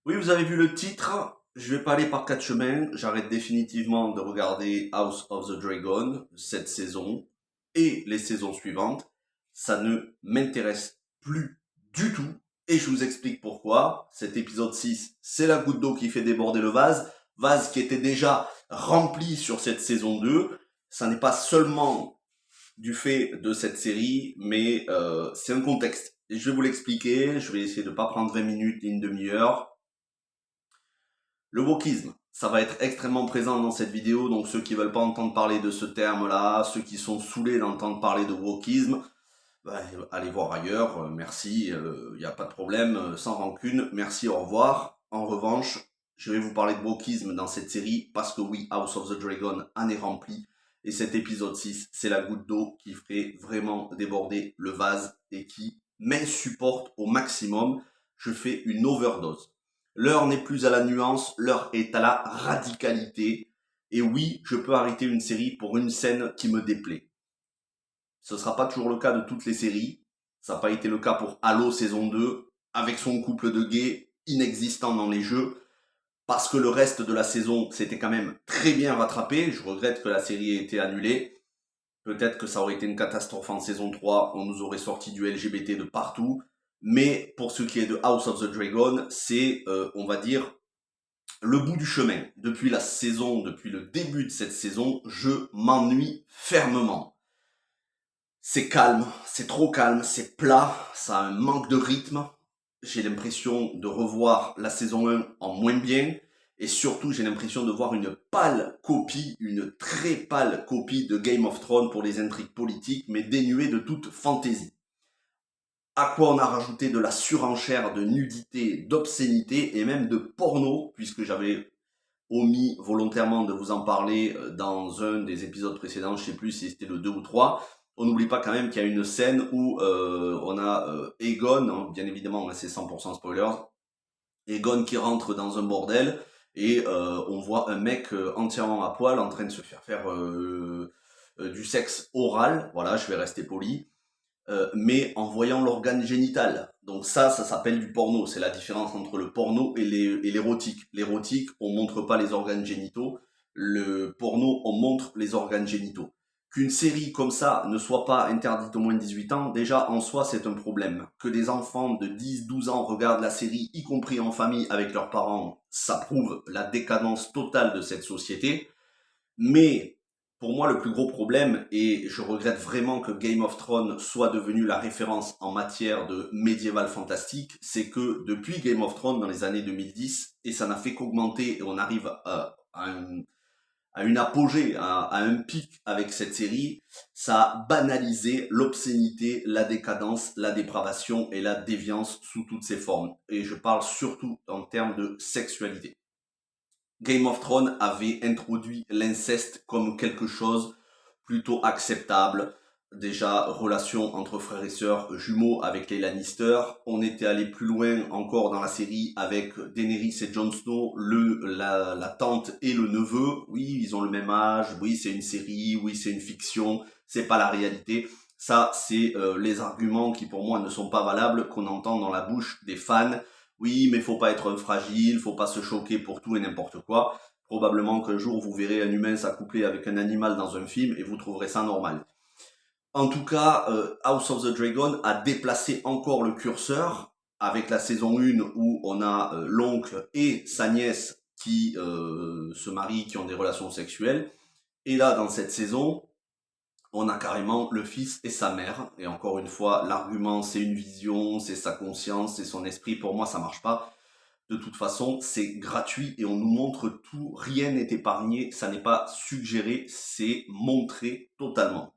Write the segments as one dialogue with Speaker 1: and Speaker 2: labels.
Speaker 1: Oui, vous avez vu le titre. Je vais pas aller par quatre chemins. J'arrête définitivement de regarder House of the Dragon cette saison et les saisons suivantes. Ça ne m'intéresse plus du tout. Et je vous explique pourquoi. Cet épisode 6, c'est la goutte d'eau qui fait déborder le vase. Vase qui était déjà rempli sur cette saison 2. Ça n'est pas seulement du fait de cette série, mais c'est un contexte. Et je vais vous l'expliquer. Je vais essayer de pas prendre 20 minutes, une demi-heure. Le wokisme, ça va être extrêmement présent dans cette vidéo, donc ceux qui veulent pas entendre parler de ce terme-là, ceux qui sont saoulés d'entendre parler de wokisme, bah, allez voir ailleurs, merci, il n'y a pas de problème, sans rancune, merci, au revoir. En revanche, je vais vous parler de wokisme dans cette série, parce que oui, House of the Dragon en est rempli, et cet épisode 6, c'est la goutte d'eau qui fait vraiment déborder le vase, et qui m'insupporte au maximum. Je fais une overdose. L'heure n'est plus à la nuance, l'heure est à la radicalité. Et oui, je peux arrêter une série pour une scène qui me déplaît. Ce ne sera pas toujours le cas de toutes les séries. Ça n'a pas été le cas pour Halo saison 2, avec son couple de gays inexistant dans les jeux, parce que le reste de la saison s'était quand même très bien rattrapé. Je regrette que la série ait été annulée. Peut-être que ça aurait été une catastrophe en saison 3, on nous aurait sorti du LGBT de partout. Mais pour ce qui est de House of the Dragon, c'est, on va dire, le bout du chemin. Depuis la saison, depuis le début de cette saison, je m'ennuie fermement. C'est calme, c'est trop calme, c'est plat, ça a un manque de rythme. J'ai l'impression de revoir la saison 1 en moins bien. Et surtout, j'ai l'impression de voir une pâle copie, une très pâle copie de Game of Thrones pour les intrigues politiques, mais dénuée de toute fantaisie. À quoi on a rajouté de la surenchère, de nudité, d'obscénité et même de porno, puisque j'avais omis volontairement de vous en parler dans un des épisodes précédents, je sais plus si c'était le 2 ou 3. On n'oublie pas quand même qu'il y a une scène où on a Aegon, hein, bien évidemment c'est 100% spoilers, Aegon qui rentre dans un bordel et on voit un mec entièrement à poil en train de se faire du sexe oral, voilà, je vais rester poli, mais en voyant l'organe génital. Donc ça s'appelle du porno. C'est la différence entre le porno et l'érotique. L'érotique, on montre pas les organes génitaux. Le porno, on montre les organes génitaux. Qu'une série comme ça ne soit pas interdite aux moins de 18 ans, déjà en soi c'est un problème. Que des enfants de 10-12 ans regardent la série, y compris en famille avec leurs parents, ça prouve la décadence totale de cette société. Mais pour moi, le plus gros problème, et je regrette vraiment que Game of Thrones soit devenu la référence en matière de médiéval fantastique, c'est que depuis Game of Thrones dans les années 2010, et ça n'a fait qu'augmenter, et on arrive à une apogée, à un pic avec cette série, ça a banalisé l'obscénité, la décadence, la dépravation et la déviance sous toutes ses formes. Et je parle surtout en termes de sexualité. Game of Thrones avait introduit l'inceste comme quelque chose plutôt acceptable. Déjà, relation entre frères et sœurs jumeaux avec les Lannister. On était allé plus loin encore dans la série avec Daenerys et Jon Snow, la tante et le neveu. Oui, ils ont le même âge. Oui, c'est une série. Oui, c'est une fiction. C'est pas la réalité. Ça, c'est les arguments qui pour moi ne sont pas valables, qu'on entend dans la bouche des fans. Oui, mais faut pas être fragile, faut pas se choquer pour tout et n'importe quoi. Probablement qu'un jour vous verrez un humain s'accoupler avec un animal dans un film et vous trouverez ça normal. En tout cas, House of the Dragon a déplacé encore le curseur avec la saison 1 où on a l'oncle et sa nièce qui se marient, qui ont des relations sexuelles. Et là, dans cette saison, on a carrément le fils et sa mère. Et encore une fois, l'argument, c'est une vision, c'est sa conscience, c'est son esprit. Pour moi, ça marche pas. De toute façon, c'est gratuit et on nous montre tout. Rien n'est épargné. Ça n'est pas suggéré, c'est montré totalement.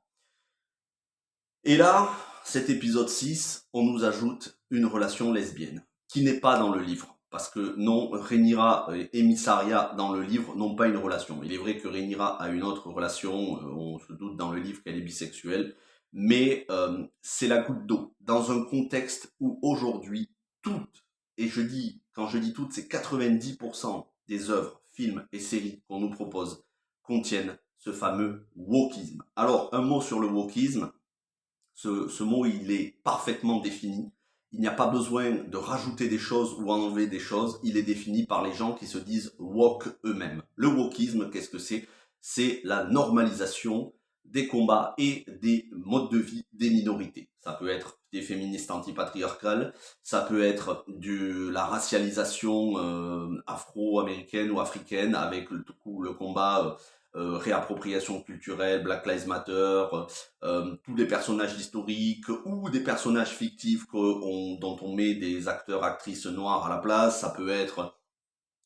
Speaker 1: Et là, cet épisode 6, on nous ajoute une relation lesbienne, qui n'est pas dans le livre. Parce que non, Rhaenyra et Mysaria dans le livre n'ont pas une relation. Il est vrai que Rhaenyra a une autre relation, on se doute dans le livre qu'elle est bisexuelle, mais c'est la goutte d'eau. Dans un contexte où aujourd'hui, toutes, et quand je dis toutes, c'est 90% des œuvres, films et séries qu'on nous propose contiennent ce fameux wokisme. Alors, un mot sur le wokisme. Ce mot, il est parfaitement défini. Il n'y a pas besoin de rajouter des choses ou enlever des choses. Il est défini par les gens qui se disent woke eux-mêmes. Le wokisme, qu'est-ce que c'est? C'est la normalisation des combats et des modes de vie des minorités. Ça peut être des féministes antipatriarcales, ça peut être la racialisation afro-américaine ou africaine avec le combat réappropriation culturelle, Black Lives Matter, tous les personnages historiques ou des personnages fictifs dont on met des acteurs, actrices noirs à la place.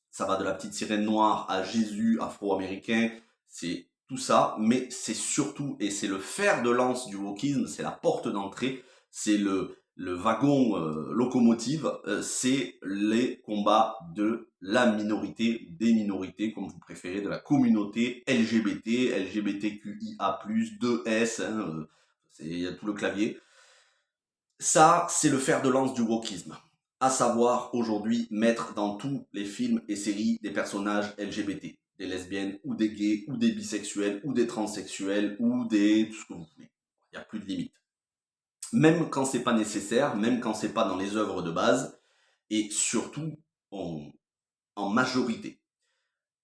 Speaker 1: Ça va de la petite sirène noire à Jésus afro-américain, c'est tout ça, mais c'est surtout, et c'est le fer de lance du wokisme, c'est la porte d'entrée, c'est le wagon locomotive, c'est les combats de la minorité, des minorités, comme vous préférez, de la communauté LGBT, LGBTQIA+, 2S, hein, il y a tout le clavier. Ça, c'est le fer de lance du wokisme. À savoir, aujourd'hui, mettre dans tous les films et séries des personnages LGBT. Des lesbiennes, ou des gays, ou des bisexuels, ou des transsexuels, ou tout ce que vous voulez. Il n'y a plus de limite. Même quand c'est pas nécessaire, même quand c'est pas dans les œuvres de base, et surtout en majorité.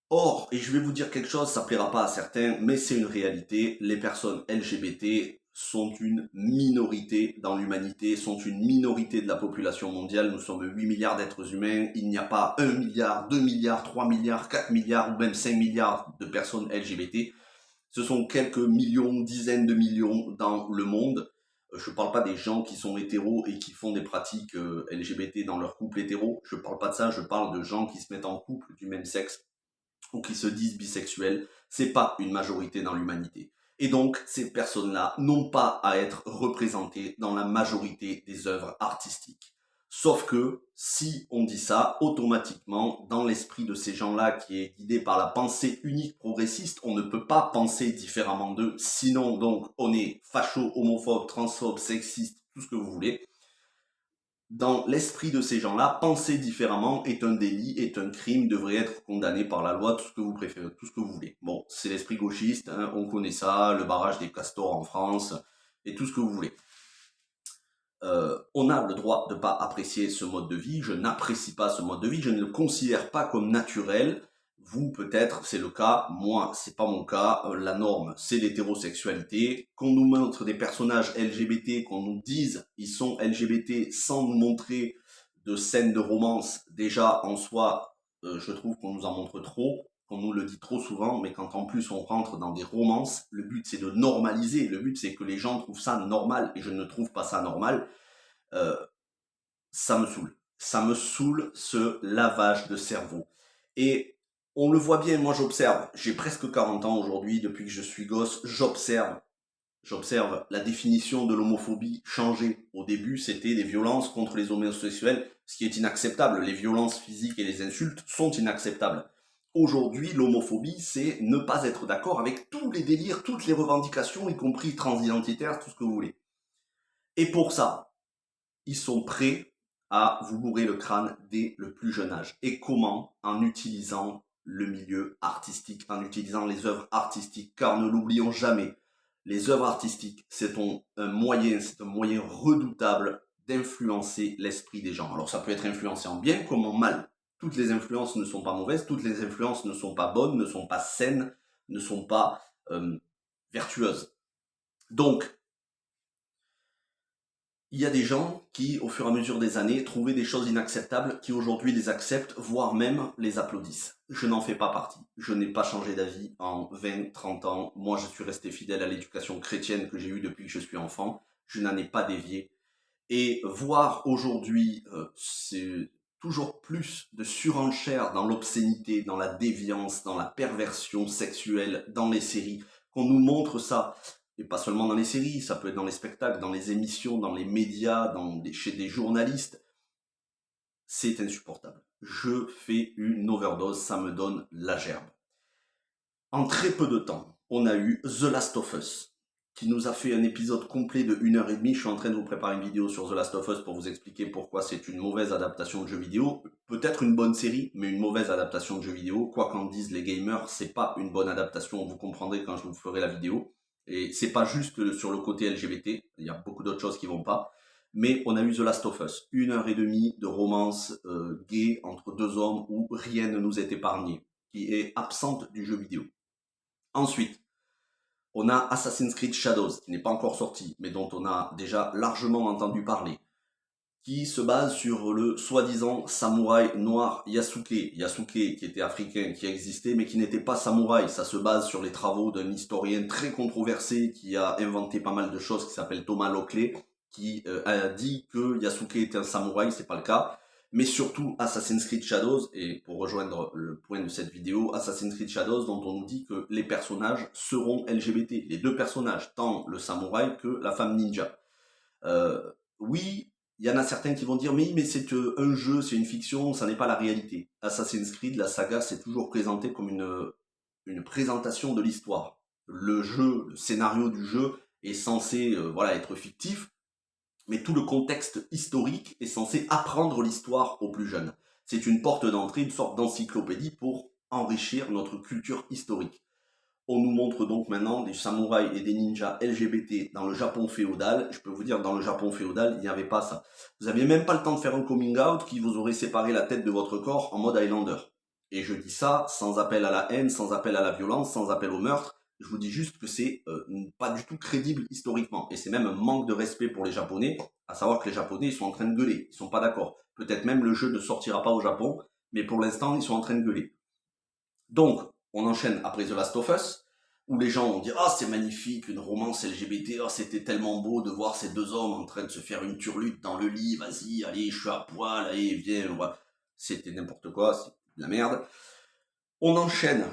Speaker 1: Or, et je vais vous dire quelque chose, ça plaira pas à certains, mais c'est une réalité, les personnes LGBT sont une minorité dans l'humanité, sont une minorité de la population mondiale. Nous sommes 8 milliards d'êtres humains, il n'y a pas 1 milliard, 2 milliards, 3 milliards, 4 milliards ou même 5 milliards de personnes LGBT. Ce sont quelques millions, dizaines de millions dans le monde. Je ne parle pas des gens qui sont hétéros et qui font des pratiques LGBT dans leur couple hétéro. Je ne parle pas de ça, je parle de gens qui se mettent en couple du même sexe ou qui se disent bisexuels. C'est pas une majorité dans l'humanité. Et donc, ces personnes-là n'ont pas à être représentées dans la majorité des œuvres artistiques. Sauf que, si on dit ça, automatiquement, dans l'esprit de ces gens-là qui est guidé par la pensée unique progressiste, on ne peut pas penser différemment d'eux. Sinon, donc, on est facho, homophobe, transphobe, sexiste, tout ce que vous voulez. Dans l'esprit de ces gens-là, penser différemment est un délit, est un crime, devrait être condamné par la loi, tout ce que vous préférez, tout ce que vous voulez. Bon, c'est l'esprit gauchiste, hein, on connaît ça, le barrage des castors en France, et tout ce que vous voulez. On a le droit de ne pas apprécier ce mode de vie, je n'apprécie pas ce mode de vie, je ne le considère pas comme naturel. Vous, peut-être, c'est le cas. Moi, c'est pas mon cas. La norme, c'est l'hétérosexualité. Qu'on nous montre des personnages LGBT, qu'on nous dise ils sont LGBT sans nous montrer de scènes de romance, déjà, en soi, je trouve qu'on nous en montre trop, qu'on nous le dit trop souvent, mais quand en plus on rentre dans des romances, le but c'est de normaliser. Le but c'est que les gens trouvent ça normal, et je ne trouve pas ça normal. Ça me saoule. Ça me saoule, ce lavage de cerveau. Et on le voit bien, moi j'observe, j'ai presque 40 ans aujourd'hui, depuis que je suis gosse, j'observe la définition de l'homophobie changer. Au début, c'était des violences contre les homosexuels, ce qui est inacceptable. Les violences physiques et les insultes sont inacceptables. Aujourd'hui, l'homophobie, c'est ne pas être d'accord avec tous les délires, toutes les revendications, y compris transidentitaires, tout ce que vous voulez. Et pour ça, ils sont prêts à vous bourrer le crâne dès le plus jeune âge. Et comment? En utilisant le milieu artistique, en utilisant les œuvres artistiques, car ne l'oublions jamais, les œuvres artistiques, c'est un moyen redoutable d'influencer l'esprit des gens. Alors ça peut être influencé en bien comme en mal. Toutes les influences ne sont pas mauvaises, toutes les influences ne sont pas bonnes, ne sont pas saines, ne sont pas vertueuses. Donc, il y a des gens qui, au fur et à mesure des années, trouvaient des choses inacceptables, qui aujourd'hui les acceptent, voire même les applaudissent. Je n'en fais pas partie. Je n'ai pas changé d'avis en 20, 30 ans. Moi, je suis resté fidèle à l'éducation chrétienne que j'ai eue depuis que je suis enfant. Je n'en ai pas dévié. Et voir aujourd'hui, c'est toujours plus de surenchère dans l'obscénité, dans la déviance, dans la perversion sexuelle, dans les séries, qu'on nous montre ça. Et pas seulement dans les séries, ça peut être dans les spectacles, dans les émissions, dans les médias, chez des journalistes. C'est insupportable. Je fais une overdose, ça me donne la gerbe. En très peu de temps, on a eu The Last of Us, qui nous a fait un épisode complet de 1h30. Je suis en train de vous préparer une vidéo sur The Last of Us pour vous expliquer pourquoi c'est une mauvaise adaptation de jeu vidéo. Peut-être une bonne série, mais une mauvaise adaptation de jeu vidéo. Quoi qu'en disent les gamers, c'est pas une bonne adaptation, vous comprendrez quand je vous ferai la vidéo. Et c'est pas juste sur le côté LGBT, il y a beaucoup d'autres choses qui vont pas. Mais on a eu The Last of Us, 1 heure et demie de romance gay entre deux hommes où rien ne nous est épargné, qui est absente du jeu vidéo. Ensuite, on a Assassin's Creed Shadows, qui n'est pas encore sorti, mais dont on a déjà largement entendu parler, qui se base sur le soi-disant samouraï noir Yasuke. Yasuke qui était africain, qui existait, mais qui n'était pas samouraï. Ça se base sur les travaux d'un historien très controversé qui a inventé pas mal de choses, qui s'appelle Thomas Lockley, qui a dit que Yasuke était un samouraï, c'est pas le cas. Mais surtout Assassin's Creed Shadows, et pour rejoindre le point de cette vidéo, Assassin's Creed Shadows dont on nous dit que les personnages seront LGBT. Les deux personnages, tant le samouraï que la femme ninja. Oui, il y en a certains qui vont dire mais c'est un jeu, c'est une fiction, ça n'est pas la réalité. Assassin's Creed, la saga, c'est toujours présenté comme une présentation de l'histoire. Le jeu, le scénario du jeu est censé être fictif, mais tout le contexte historique est censé apprendre l'histoire aux plus jeunes. C'est une porte d'entrée, une sorte d'encyclopédie pour enrichir notre culture historique. On nous montre donc maintenant des samouraïs et des ninjas LGBT dans le Japon féodal. Je peux vous dire, dans le Japon féodal, il n'y avait pas ça. Vous n'aviez même pas le temps de faire un coming out qui vous aurait séparé la tête de votre corps en mode Highlander. Et je dis ça sans appel à la haine, sans appel à la violence, sans appel au meurtre. Je vous dis juste que c'est pas du tout crédible historiquement. Et c'est même un manque de respect pour les Japonais, à savoir que les Japonais, ils sont en train de gueuler. Ils sont pas d'accord. Peut-être même le jeu ne sortira pas au Japon, mais pour l'instant, ils sont en train de gueuler. Donc, on enchaîne après The Last of Us, où les gens vont dire « Ah, c'est magnifique, une romance LGBT, oh, c'était tellement beau de voir ces deux hommes en train de se faire une turlute dans le lit, vas-y, allez, je suis à poil, allez, viens, on va... » C'était n'importe quoi, c'est de la merde. On enchaîne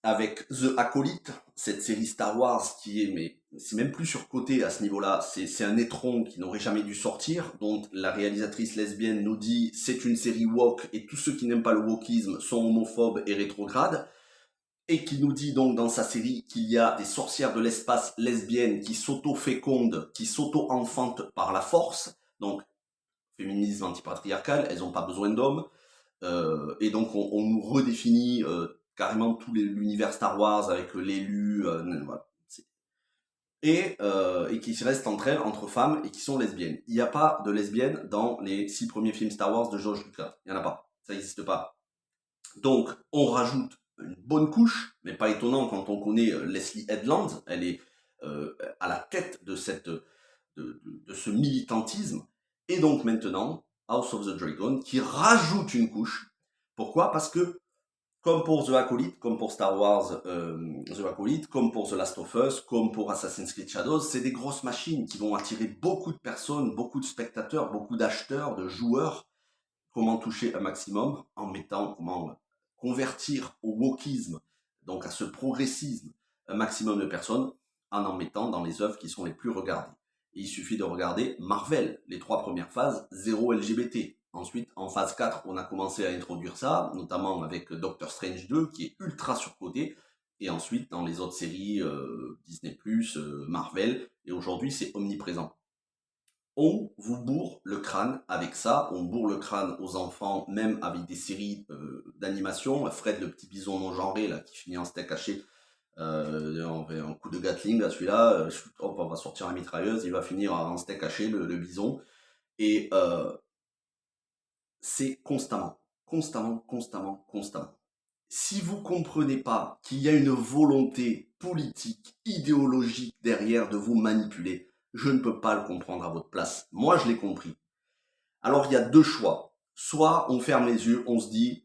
Speaker 1: avec The Acolyte, cette série Star Wars qui est, mais c'est même plus surcoté à ce niveau-là, c'est un étron qui n'aurait jamais dû sortir, dont la réalisatrice lesbienne nous dit c'est une série woke et tous ceux qui n'aiment pas le wokisme sont homophobes et rétrogrades, et qui nous dit donc dans sa série qu'il y a des sorcières de l'espace lesbiennes qui s'auto-fécondent, qui s'auto-enfantent par la force, donc féminisme antipatriarcal, elles n'ont pas besoin d'hommes, et donc on nous redéfinit carrément tout l'univers Star Wars avec l'élu, voilà. Et qui restent entre elles, entre femmes, et qui sont lesbiennes. Il n'y a pas de lesbiennes dans les 6 premiers films Star Wars de George Lucas. Il n'y en a pas. Ça n'existe pas. Donc, on rajoute une bonne couche, mais pas étonnant quand on connaît Leslie Headland. Elle est à la tête de ce militantisme. Et donc maintenant, House of the Dragon, qui rajoute une couche. Pourquoi ? Parce que comme pour The Acolyte, comme pour Star Wars The Acolyte, comme pour The Last of Us, comme pour Assassin's Creed Shadows, c'est des grosses machines qui vont attirer beaucoup de personnes, beaucoup de spectateurs, beaucoup d'acheteurs, de joueurs. Comment toucher un maximum en mettant, comment convertir au wokisme, donc à ce progressisme, un maximum de personnes en mettant dans les œuvres qui sont les plus regardées. Et il suffit de regarder Marvel, les 3 premières phases, 0 LGBT. Ensuite, en phase 4, on a commencé à introduire ça, notamment avec Doctor Strange 2, qui est ultra surcoté, et ensuite dans les autres séries, Disney+, Marvel, et aujourd'hui c'est omniprésent. On vous bourre le crâne avec ça, on bourre le crâne aux enfants, même avec des séries d'animation. Fred le petit bison non genré, là, qui finit en steak haché, un coup de Gatling, là, celui-là, hop, on va sortir la mitrailleuse, il va finir en steak haché, le bison. Et c'est constamment. Si vous comprenez pas qu'il y a une volonté politique, idéologique derrière de vous manipuler, je ne peux pas le comprendre à votre place. Moi, je l'ai compris. Alors, il y a 2 choix. Soit on ferme les yeux, on se dit,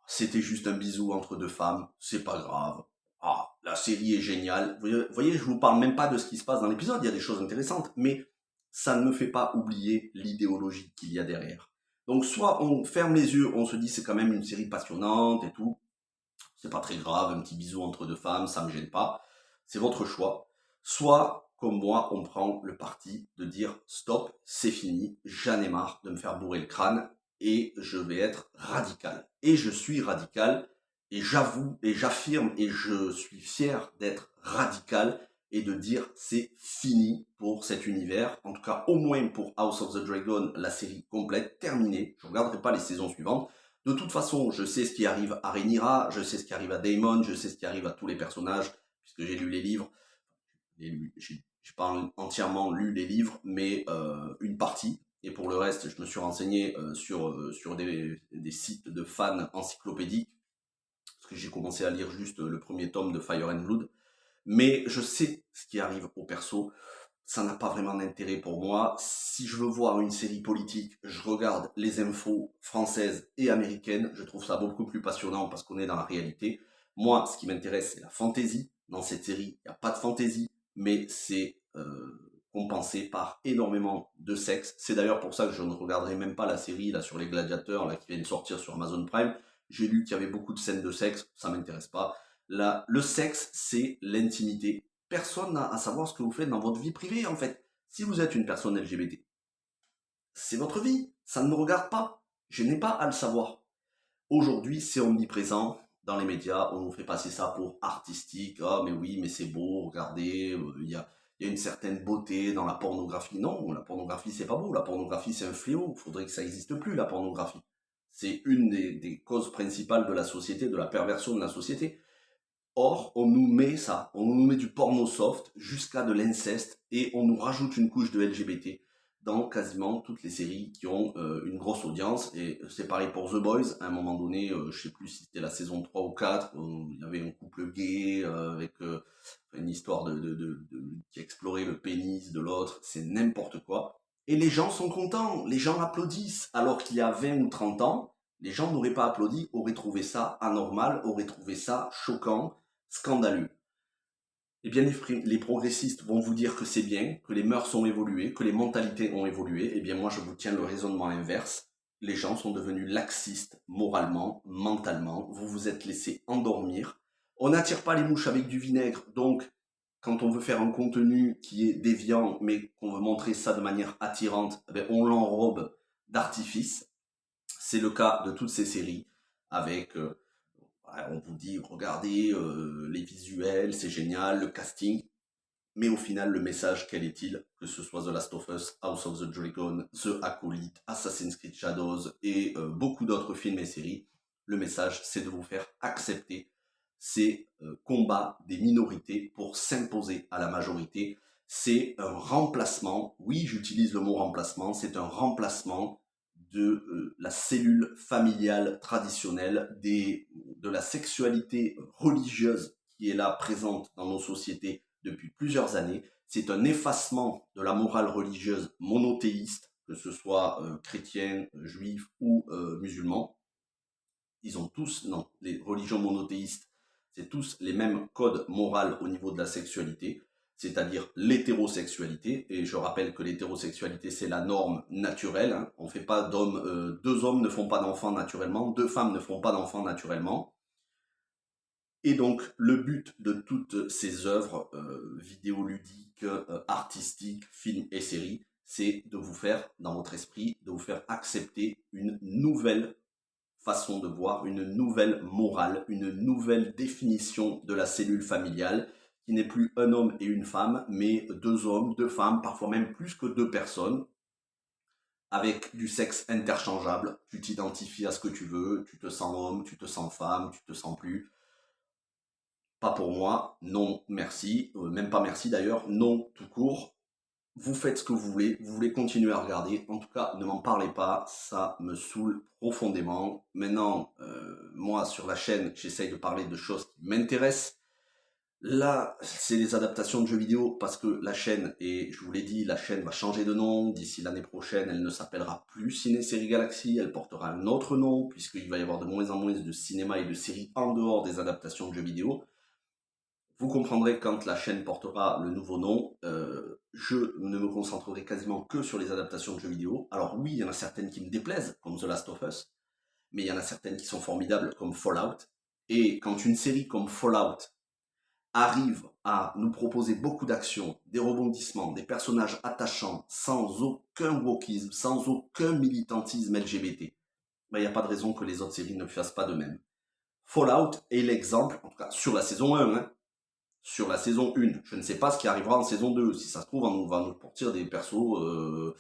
Speaker 1: c'était juste un bisou entre 2 femmes, c'est pas grave. Ah, la série est géniale. Vous voyez, je vous parle même pas de ce qui se passe dans l'épisode, il y a des choses intéressantes, mais ça ne me fait pas oublier l'idéologie qu'il y a derrière. Donc, soit on ferme les yeux, on se dit c'est quand même une série passionnante et tout, c'est pas très grave, un petit bisou entre 2 femmes, ça me gêne pas. C'est votre choix. Soit, comme moi, on prend le parti de dire stop, c'est fini, j'en ai marre de me faire bourrer le crâne et je vais être radical. Et je suis radical et j'avoue et j'affirme et je suis fier d'être radical et de dire c'est fini pour cet univers. En tout cas, au moins pour House of the Dragon, la série complète, terminée. Je ne regarderai pas les saisons suivantes. De toute façon, je sais ce qui arrive à Rhaenyra, je sais ce qui arrive à Daemon, je sais ce qui arrive à tous les personnages, puisque j'ai lu les livres. J'ai j'ai pas entièrement lu les livres, mais une partie. Et pour le reste, je me suis renseigné sur des sites de fans encyclopédiques, parce que j'ai commencé à lire juste le premier tome de Fire and Blood. Mais je sais ce qui arrive au perso, ça n'a pas vraiment d'intérêt pour moi. Si je veux voir une série politique, je regarde les infos françaises et américaines. Je trouve ça beaucoup plus passionnant parce qu'on est dans la réalité. Moi, ce qui m'intéresse, c'est la fantaisie. Dans cette série, il n'y a pas de fantaisie, mais c'est compensé par énormément de sexe. C'est d'ailleurs pour ça que je ne regarderai même pas la série là sur les gladiateurs là, qui vient de sortir sur Amazon Prime. J'ai lu qu'il y avait beaucoup de scènes de sexe, ça m'intéresse pas. Là, le sexe, c'est l'intimité. Personne n'a à savoir ce que vous faites dans votre vie privée, en fait. Si vous êtes une personne LGBT, c'est votre vie. Ça ne me regarde pas. Je n'ai pas à le savoir. Aujourd'hui, c'est omniprésent dans les médias. On nous fait passer ça pour artistique. Ah, mais oui, mais c'est beau, regardez, il y a une certaine beauté dans la pornographie. Non, la pornographie, c'est pas beau. La pornographie, c'est un fléau. Il faudrait que ça n'existe plus, la pornographie. C'est une des causes principales de la société, de la perversion de la société. Or, on nous met ça, on nous met du porno soft jusqu'à de l'inceste et on nous rajoute une couche de LGBT dans quasiment toutes les séries qui ont une grosse audience. Et c'est pareil pour The Boys. À un moment donné, je sais plus si c'était la saison 3 ou 4, il y avait un couple gay avec une histoire qui explorait le pénis de l'autre. C'est n'importe quoi. Et les gens sont contents, les gens applaudissent. Alors qu'il y a 20 ou 30 ans, les gens n'auraient pas applaudi, auraient trouvé ça anormal, auraient trouvé ça choquant, scandaleux. Eh bien, les progressistes vont vous dire que c'est bien, que les mœurs ont évolué, que les mentalités ont évolué. Eh bien, moi, je vous tiens le raisonnement inverse. Les gens sont devenus laxistes moralement, mentalement. Vous vous êtes laissé endormir. On n'attire pas les mouches avec du vinaigre. Donc, quand on veut faire un contenu qui est déviant, mais qu'on veut montrer ça de manière attirante, eh bien, on l'enrobe d'artifice. C'est le cas de toutes ces séries avec on vous dit, regardez les visuels, c'est génial, le casting. Mais au final, le message, quel est-il? Que ce soit The Last of Us, House of the Dragon, The Acolyte, Assassin's Creed Shadows et beaucoup d'autres films et séries, le message, c'est de vous faire accepter ces combats des minorités pour s'imposer à la majorité. C'est un remplacement, oui, j'utilise le mot remplacement, c'est un remplacement de la cellule familiale traditionnelle, de la sexualité religieuse qui est là présente dans nos sociétés depuis plusieurs années. C'est un effacement de la morale religieuse monothéiste, que ce soit chrétien, juif ou musulman. Ils ont tous, non, les religions monothéistes, c'est tous les mêmes codes moraux au niveau de la sexualité, c'est-à-dire l'hétérosexualité. Et je rappelle que l'hétérosexualité, c'est la norme naturelle. Hein. On fait pas d'hommes, deux hommes ne font pas d'enfants naturellement, deux femmes ne font pas d'enfants naturellement. Et donc, le but de toutes ces œuvres vidéoludiques, artistiques, films et séries, c'est de vous faire, dans votre esprit, de vous faire accepter une nouvelle façon de voir, une nouvelle morale, une nouvelle définition de la cellule familiale, qui n'est plus un homme et une femme, mais deux hommes, deux femmes, parfois même plus que deux personnes, avec du sexe interchangeable. Tu t'identifies à ce que tu veux, tu te sens homme, tu te sens femme, tu te sens plus. Pas pour moi, non merci, même pas merci d'ailleurs, non tout court. Vous faites ce que vous voulez continuer à regarder, en tout cas ne m'en parlez pas, ça me saoule profondément. Maintenant, moi sur la chaîne, j'essaye de parler de choses qui m'intéressent. Là, c'est les adaptations de jeux vidéo parce que la chaîne, et je vous l'ai dit, la chaîne va changer de nom. D'ici l'année prochaine, elle ne s'appellera plus Ciné-Série Galaxy, elle portera un autre nom puisqu'il va y avoir de moins en moins de cinéma et de séries en dehors des adaptations de jeux vidéo. Vous comprendrez quand la chaîne portera le nouveau nom, je ne me concentrerai quasiment que sur les adaptations de jeux vidéo. Alors oui, il y en a certaines qui me déplaisent, comme The Last of Us, mais il y en a certaines qui sont formidables, comme Fallout. Et quand une série comme Fallout arrive à nous proposer beaucoup d'actions, des rebondissements, des personnages attachants, sans aucun wokisme, sans aucun militantisme LGBT, ben, il n'y a pas de raison que les autres séries ne fassent pas de même. Fallout est l'exemple, en tout cas sur la saison 1, hein, sur la saison 1. Je ne sais pas ce qui arrivera en saison 2. Si ça se trouve, on va nous sortir des persos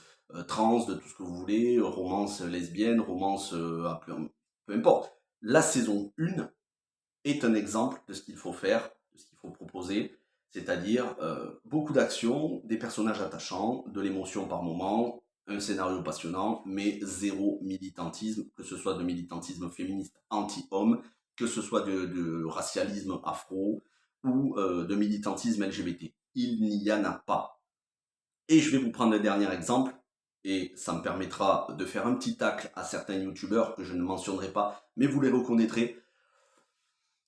Speaker 1: trans, de tout ce que vous voulez, romance lesbienne, romance peu importe. La saison 1 est un exemple de ce qu'il faut faire, de ce qu'il faut proposer. C'est-à-dire beaucoup d'action, des personnages attachants, de l'émotion par moment, un scénario passionnant, mais zéro militantisme, que ce soit de militantisme féministe anti-homme, que ce soit de racialisme afro ou de militantisme LGBT. Il n'y en a pas. Et je vais vous prendre le dernier exemple, et ça me permettra de faire un petit tacle à certains youtubeurs que je ne mentionnerai pas, mais vous les reconnaîtrez.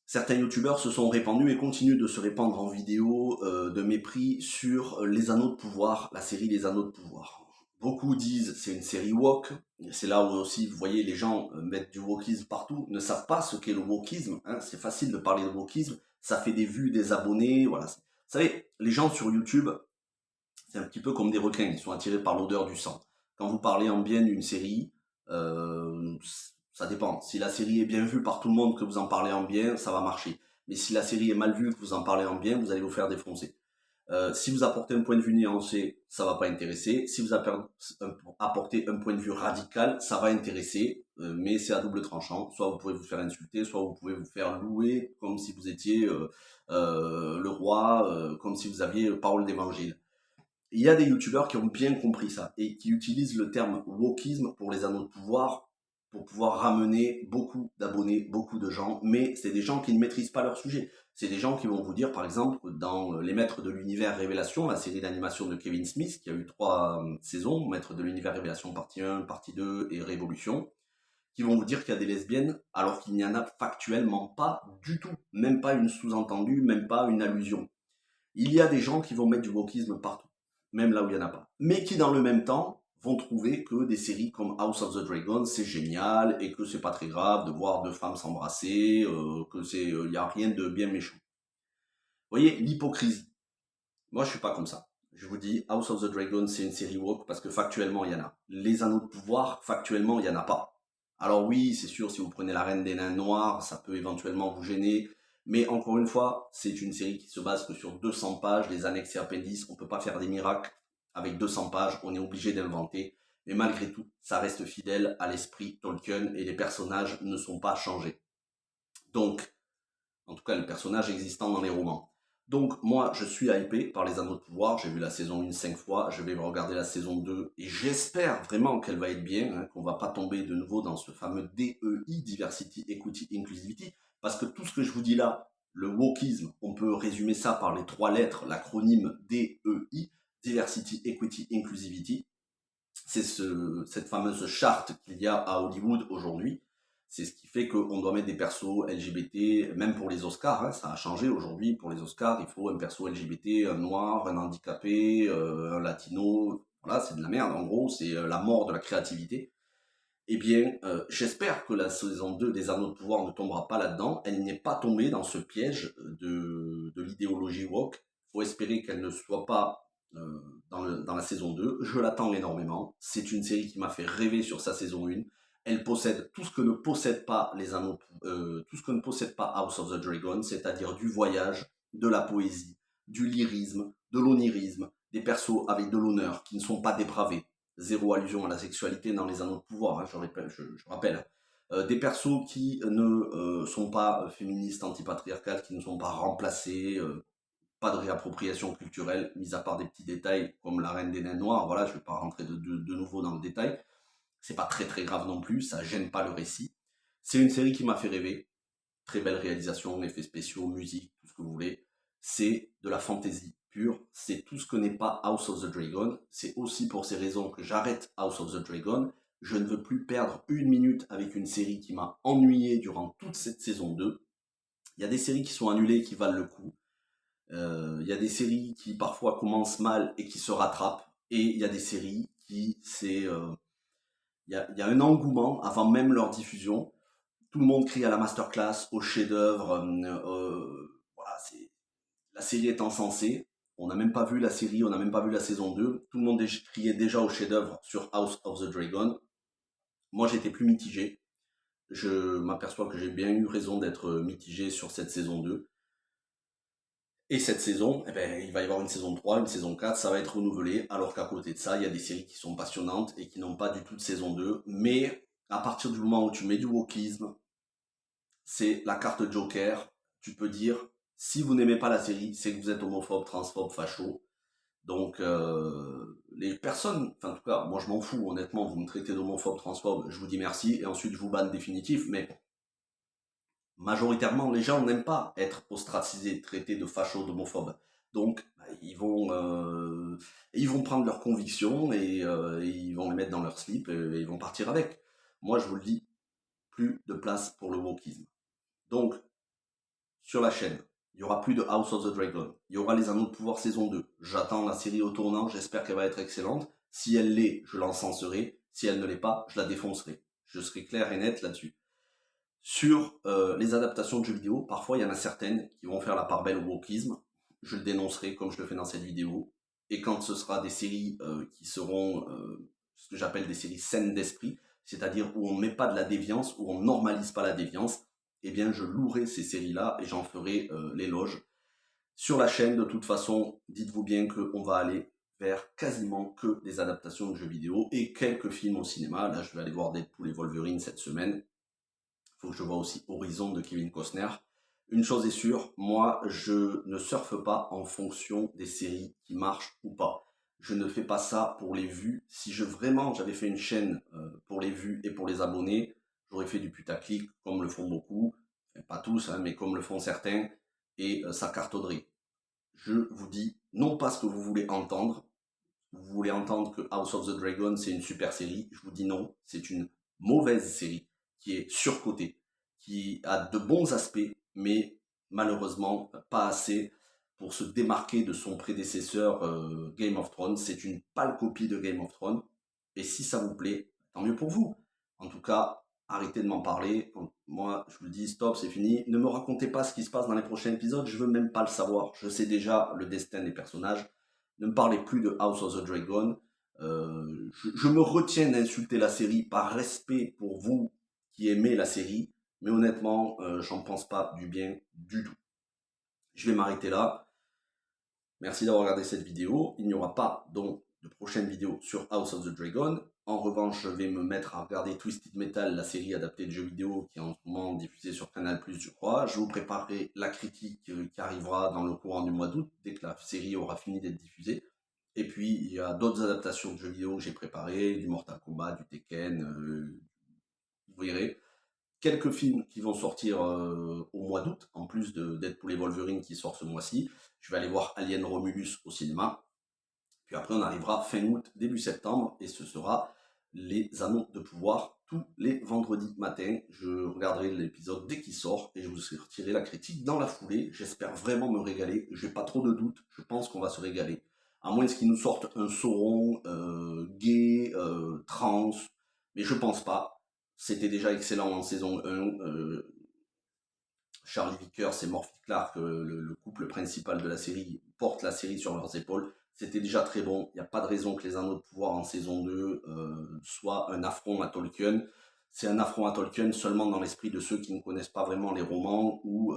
Speaker 1: Certains youtubeurs se sont répandus et continuent de se répandre en vidéo de mépris sur Les Anneaux de Pouvoir, la série Les Anneaux de Pouvoir. Beaucoup disent c'est une série woke, c'est là où aussi vous voyez les gens mettre du wokisme partout, ne savent pas ce qu'est le wokisme, hein. C'est facile de parler de wokisme, ça fait des vues, des abonnés, voilà. Vous savez, les gens sur YouTube, c'est un petit peu comme des requins, ils sont attirés par l'odeur du sang. Quand vous parlez en bien d'une série, euh, ça dépend. Si la série est bien vue par tout le monde, que vous en parlez en bien, ça va marcher. Mais si la série est mal vue, que vous en parlez en bien, vous allez vous faire défoncer. Si vous apportez un point de vue nuancé, ça va pas intéresser. Si vous apportez un point de vue radical, ça va intéresser, mais c'est à double tranchant. Soit vous pouvez vous faire insulter, soit vous pouvez vous faire louer comme si vous étiez le roi, comme si vous aviez parole d'évangile. Il y a des youtubeurs qui ont bien compris ça et qui utilisent le terme wokisme pour les anneaux de pouvoir pour pouvoir ramener beaucoup d'abonnés, beaucoup de gens, mais c'est des gens qui ne maîtrisent pas leur sujet. C'est des gens qui vont vous dire, par exemple, dans Les Maîtres de l'Univers Révélation, la série d'animation de Kevin Smith, qui a eu 3 saisons, Maîtres de l'Univers Révélation partie 1, partie 2 et Révolution, qui vont vous dire qu'il y a des lesbiennes alors qu'il n'y en a factuellement pas du tout, même pas une sous-entendue, même pas une allusion. Il y a des gens qui vont mettre du wokisme partout, même là où il n'y en a pas. Mais qui, dans le même temps, vont trouver que des séries comme House of the Dragon, c'est génial, et que c'est pas très grave de voir deux femmes s'embrasser, que y a rien de bien méchant. Vous voyez, l'hypocrisie. Moi, je suis pas comme ça. Je vous dis, House of the Dragon, c'est une série woke parce que factuellement, il y en a. Les Anneaux de Pouvoir, factuellement, il y en a pas. Alors oui, c'est sûr, si vous prenez la Reine des Nains Noirs, ça peut éventuellement vous gêner. Mais encore une fois, c'est une série qui se base que sur 200 pages, les annexes et appendices. On peut pas faire des miracles avec 200 pages, on est obligé d'inventer. Mais malgré tout, ça reste fidèle à l'esprit Tolkien et les personnages ne sont pas changés. Donc, en tout cas, les personnages existants dans les romans. Donc, moi, je suis hypé par les Anneaux de Pouvoir. J'ai vu la saison 1 5 fois. Je vais regarder la saison 2. Et j'espère vraiment qu'elle va être bien, hein, qu'on va pas tomber de nouveau dans ce fameux DEI, Diversity, Equity, Inclusivity. Parce que tout ce que je vous dis là, le wokisme, on peut résumer ça par les 3 lettres, l'acronyme DEI, Diversity, Equity, Inclusivity. C'est cette fameuse charte qu'il y a à Hollywood aujourd'hui. C'est ce qui fait qu'on doit mettre des persos LGBT, même pour les Oscars, hein, ça a changé aujourd'hui. Pour les Oscars, il faut un perso LGBT, un noir, un handicapé, un latino. Voilà, c'est de la merde. En gros, c'est la mort de la créativité. Eh bien, j'espère que la saison 2 des Anneaux de Pouvoir ne tombera pas là-dedans. Elle n'est pas tombée dans ce piège de l'idéologie woke. Il faut espérer qu'elle ne soit pas dans la saison 2. Je l'attends énormément. C'est une série qui m'a fait rêver sur sa saison 1. Elle possède tout ce que ne possède pas les Anneaux, tout ce que ne possède pas House of the Dragon, c'est-à-dire du voyage, de la poésie, du lyrisme, de l'onirisme, des persos avec de l'honneur qui ne sont pas dépravés. Zéro allusion à la sexualité dans les Anneaux de Pouvoir, hein, je rappelle. Des persos qui ne sont pas féministes, antipatriarcales, qui ne sont pas remplacés, pas de réappropriation culturelle, mis à part des petits détails comme la Reine des Nains Noirs, voilà, je ne vais pas rentrer de nouveau dans le détail. C'est pas très très grave non plus, ça gêne pas le récit. C'est une série qui m'a fait rêver. Très belle réalisation, effets spéciaux, musique, tout ce que vous voulez. C'est de la fantaisie pure. C'est tout ce que n'est pas House of the Dragon. C'est aussi pour ces raisons que j'arrête House of the Dragon. Je ne veux plus perdre une minute avec une série qui m'a ennuyé durant toute cette saison 2. Il y a des séries qui sont annulées et qui valent le coup. Il y a des séries qui parfois commencent mal et qui se rattrapent. Et il y a des séries qui, il y a un engouement avant même leur diffusion. Tout le monde crie à la masterclass, au chef-d'œuvre. Voilà, la série est encensée. On n'a même pas vu la série, on n'a même pas vu la saison 2. Tout le monde criait déjà au chef-d'œuvre sur House of the Dragon. Moi, j'étais plus mitigé. Je m'aperçois que j'ai bien eu raison d'être mitigé sur cette saison 2. Et cette saison, eh ben, il va y avoir une saison 3, une saison 4, ça va être renouvelé, alors qu'à côté de ça, il y a des séries qui sont passionnantes et qui n'ont pas du tout de saison 2. Mais à partir du moment où tu mets du wokisme, c'est la carte Joker. Tu peux dire, Si vous n'aimez pas la série, c'est que vous êtes homophobe, transphobe, facho. Donc, les personnes, enfin en tout cas, moi je m'en fous, honnêtement, vous me traitez d'homophobe, transphobe, je vous dis merci, et ensuite je vous banne définitif, mais majoritairement, les gens n'aiment pas être ostracisés, traités de fachos, d'homophobes. Donc, bah, ils vont prendre leurs convictions et ils vont les mettre dans leur slip et ils vont partir avec. Moi, je vous le dis, plus de place pour le wokisme. Donc, sur la chaîne, il y aura plus de House of the Dragon. Il y aura les Anneaux de Pouvoir saison 2. J'attends la série au tournant, j'espère qu'elle va être excellente. Si elle l'est, je l'encenserai. Si elle ne l'est pas, je la défoncerai. Je serai clair et net là-dessus. Sur les adaptations de jeux vidéo, parfois il y en a certaines qui vont faire la part belle au wokisme. Je le dénoncerai comme je le fais dans cette vidéo. Et quand ce sera des séries qui seront ce que j'appelle des séries saines d'esprit, c'est-à-dire où on ne met pas de la déviance, où on normalise pas la déviance, eh bien je louerai ces séries-là et j'en ferai l'éloge. Sur la chaîne, de toute façon, dites-vous bien qu'on va aller vers quasiment que des adaptations de jeux vidéo et quelques films au cinéma. Là, je vais aller voir Deadpool et Wolverine cette semaine. Il faut que je vois aussi Horizon de Kevin Costner. Une chose est sûre, moi, je ne surfe pas en fonction des séries qui marchent ou pas. Je ne fais pas ça pour les vues. Si vraiment j'avais fait une chaîne pour les vues et pour les abonnés, j'aurais fait du putaclic comme le font beaucoup, enfin, pas tous, hein, mais comme le font certains, et ça cartonnerait. Je vous dis non pas ce que vous voulez entendre. Vous voulez entendre que House of the Dragon c'est une super série. Je vous dis non, c'est une mauvaise série qui est surcotée, qui a de bons aspects, mais malheureusement pas assez pour se démarquer de son prédécesseur Game of Thrones. C'est une pâle copie de Game of Thrones. Et si ça vous plaît, tant mieux pour vous. En tout cas, arrêtez de m'en parler. Moi, je vous le dis, stop, c'est fini. Ne me racontez pas ce qui se passe dans les prochains épisodes. Je veux même pas le savoir. Je sais déjà le destin des personnages. Ne me parlez plus de House of the Dragon. Je me retiens d'insulter la série par respect pour vous qui aimez la série. Mais honnêtement, j'en pense pas du bien du tout. Je vais m'arrêter là. Merci d'avoir regardé cette vidéo. Il n'y aura pas donc de prochaine vidéo sur House of the Dragon. En revanche, je vais me mettre à regarder Twisted Metal, la série adaptée de jeux vidéo qui est en ce moment diffusée sur Canal+, je crois. Je vous préparerai la critique qui arrivera dans le courant du mois d'août, dès que la série aura fini d'être diffusée. Et puis, il y a d'autres adaptations de jeux vidéo que j'ai préparées, du Mortal Kombat, du Tekken, vous verrez. Quelques films qui vont sortir au mois d'août, en plus de Deadpool et Wolverine qui sort ce mois-ci. Je vais aller voir Alien Romulus au cinéma. Puis après, on arrivera fin août, début septembre, et ce sera les Anneaux de Pouvoir tous les vendredis matin. Je regarderai l'épisode dès qu'il sort et je vous retirerai la critique dans la foulée. J'espère vraiment me régaler. J'ai pas trop de doutes. Je pense qu'on va se régaler. À moins qu'ils nous sortent un Sauron gay, trans, mais je pense pas. C'était déjà excellent en saison 1. Charlie Vickers et Morphy Clark, le couple principal de la série, portent la série sur leurs épaules. C'était déjà très bon. Il n'y a pas de raison que les Anneaux de Pouvoir en saison 2 soient un affront à Tolkien. C'est un affront à Tolkien seulement dans l'esprit de ceux qui ne connaissent pas vraiment les romans ou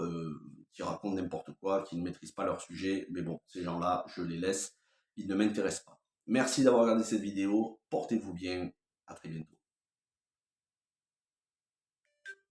Speaker 1: qui racontent n'importe quoi, qui ne maîtrisent pas leur sujet. Mais bon, ces gens-là, je les laisse. Ils ne m'intéressent pas. Merci d'avoir regardé cette vidéo. Portez-vous bien. À très bientôt.